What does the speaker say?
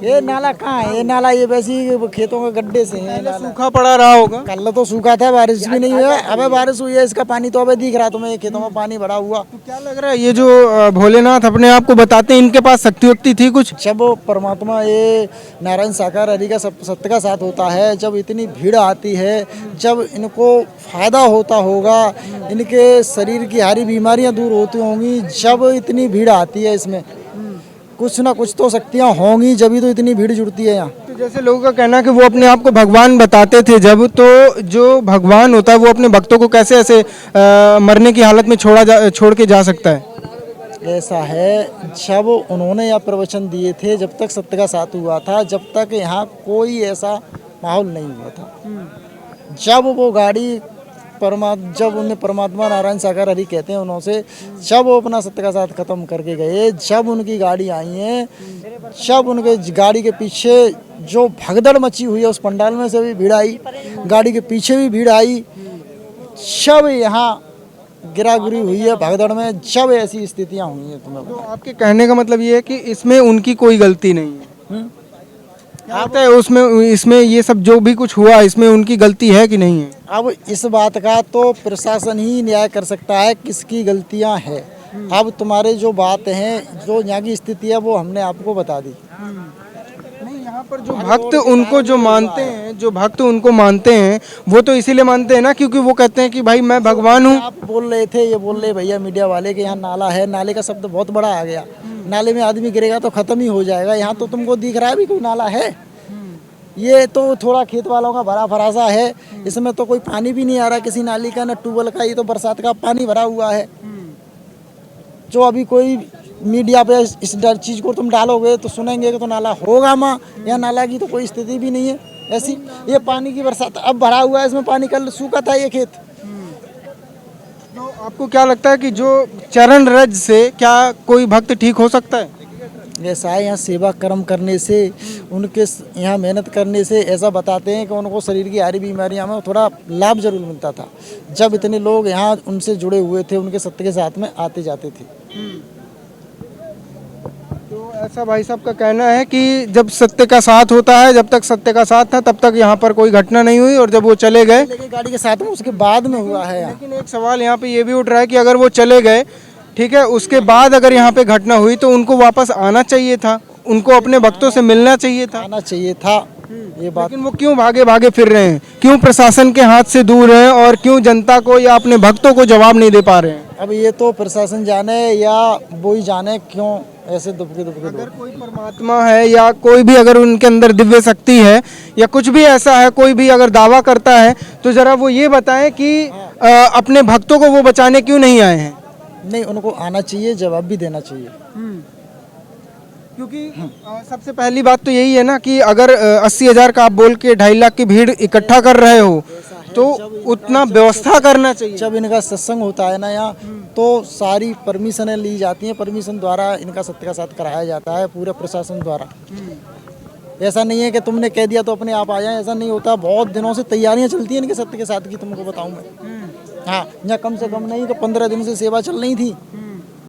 ये नाला कहाँ है? ये नाला ये वैसे ही खेतों के गड्ढे से है नाला। सूखा पड़ा रहा होगा। कल तो सूखा था, बारिश भी नहीं हुआ। अबे बारिश हुई है, इसका पानी तो अबे दिख रहा तुम्हें, खेतों में पानी भरा हुआ। तो क्या लग रहा है ये जो भोलेनाथ अपने आप को बताते हैं, इनके पास शक्ति वक्ति थी कुछ? जब परमात्मा ये नारायण साकार हरि का सत्य का साथ होता है, जब इतनी भीड़ आती है, जब इनको फायदा होता होगा, इनके शरीर की सारी बीमारियां दूर होती होंगी, जब इतनी भीड़ आती है इसमें कुछ ना कुछ तो शक्तियां होंगी, जब तो इतनी भीड़ जुड़ती है यहाँ। तो जैसे लोगों का कहना है कि वो अपने आप को भगवान बताते थे जब, तो जो भगवान होता है वो अपने भक्तों को कैसे ऐसे मरने की हालत में छोड़ के जा सकता है? ऐसा है, जब उन्होंने यह प्रवचन दिए थे, जब तक सत्य का साथ हुआ था, जब तक यहाँ कोई ऐसा माहौल नहीं हुआ था। जब वो गाड़ी जब उन्हें परमात्मा नारायण सागर हरि कहते हैं उन्होंने, जब वो अपना सत्य का साथ खत्म करके गए, जब उनकी गाड़ी आई है, जब उनके गाड़ी के पीछे जो भगदड़ मची हुई है, उस पंडाल में से भी भीड़ आई, गाड़ी के पीछे भी भीड़ आई, जब यहाँ गिरागिरी हुई है भगदड़ में, जब ऐसी स्थितियाँ हुई हैं तुम्हें। तो आपके कहने का मतलब ये है कि इसमें उनकी कोई गलती नहीं है? आता है उसमें, इसमें ये सब जो भी कुछ हुआ इसमें उनकी गलती है कि नहीं है? अब इस बात का तो प्रशासन ही न्याय कर सकता है किसकी गलतियां हैं। अब तुम्हारे जो बात हैं, जो यहाँ की स्थिति है, वो हमने आपको बता दी। नहीं, यहाँ पर जो भक्त उनको जो मानते हैं, जो भक्त उनको मानते हैं, वो तो इसीलिए मानते हैं ना क्योंकि वो कहते हैं कि भाई मैं भगवान हूँ। आप बोल रहे थे, ये बोल रहे भैया मीडिया वाले के यहाँ नाला है, नाले का शब्द बहुत बड़ा आ गया। नाले में आदमी गिरेगा तो खत्म ही हो जाएगा। यहाँ तो तुमको दिख रहा है भी कोई नाला है? ये तो थोड़ा खेत वालों का भरा भरासा है, इसमें तो कोई पानी भी नहीं आ रहा किसी नाली का, न ट्यूबवेल का। ये तो बरसात का पानी भरा हुआ है। जो अभी कोई मीडिया पे इस चीज़ को तुम डालोगे तो सुनेंगे कि तो नाला होगा माँ, या नाला की तो कोई स्थिति भी नहीं है ऐसी। ये पानी की बरसात अब भरा हुआ है, इसमें पानी कल सूखा था ये खेत। तो आपको क्या लगता है कि जो चरण रज से क्या कोई भक्त ठीक हो सकता है? ऐसा है, यहाँ सेवा कर्म करने से, उनके यहाँ मेहनत करने से, ऐसा बताते हैं कि उनको शरीर की सारी बीमारियाँ में थोड़ा लाभ जरूर मिलता था, जब इतने लोग यहाँ उनसे जुड़े हुए थे, उनके सत्य के साथ में आते जाते थे। तो ऐसा भाई साहब का कहना है कि जब सत्य का साथ होता है, जब तक सत्य का साथ था तब तक यहाँ पर कोई घटना नहीं हुई, और जब वो चले गए, लेकिन गाड़ी के साथ में उसके बाद में हुआ है। लेकिन एक सवाल यहाँ पे ये भी उठ रहा है कि अगर वो चले गए, ठीक है, उसके बाद अगर यहाँ पे घटना हुई तो उनको वापस आना चाहिए था, उनको अपने भक्तों से मिलना चाहिए था, आना चाहिए था ये बात। लेकिन वो क्यों भागे भागे फिर रहे हैं? क्यों प्रशासन के हाथ से दूर हैं और क्यों जनता को या अपने भक्तों को जवाब नहीं दे पा रहे हैं? अब ये तो प्रशासन जाने या वो ही जाने क्यों ऐसे दुबके दुबके। अगर कोई परमात्मा है या कोई भी अगर उनके अंदर दिव्य शक्ति है या कुछ भी ऐसा है, कोई भी अगर दावा करता है तो जरा वो ये बताएं कि अपने भक्तों को वो बचाने क्यों नहीं आए हैं? नहीं, उनको आना चाहिए, जवाब भी देना चाहिए। क्योंकि सबसे पहली बात तो यही है ना कि अगर 80,000 का आप बोल के 2.5 लाख की भीड़ इकट्ठा कर रहे हो तो उतना व्यवस्था करना चाहिए। जब इनका सत्संग होता है ना यहाँ, तो सारी परमिशनें ली जाती हैं, परमिशन द्वारा इनका सत्य का साथ कराया जाता है पूरे प्रशासन द्वारा। ऐसा नहीं है कि तुमने कह दिया तो अपने आप आ जाए, ऐसा नहीं होता। बहुत दिनों से तैयारियां चलती हैं इनके सत्य के साथ की, तुमको बताऊं मैं। हाँ, यहाँ कम से कम नहीं तो 15 दिन से सेवा चल रही थी।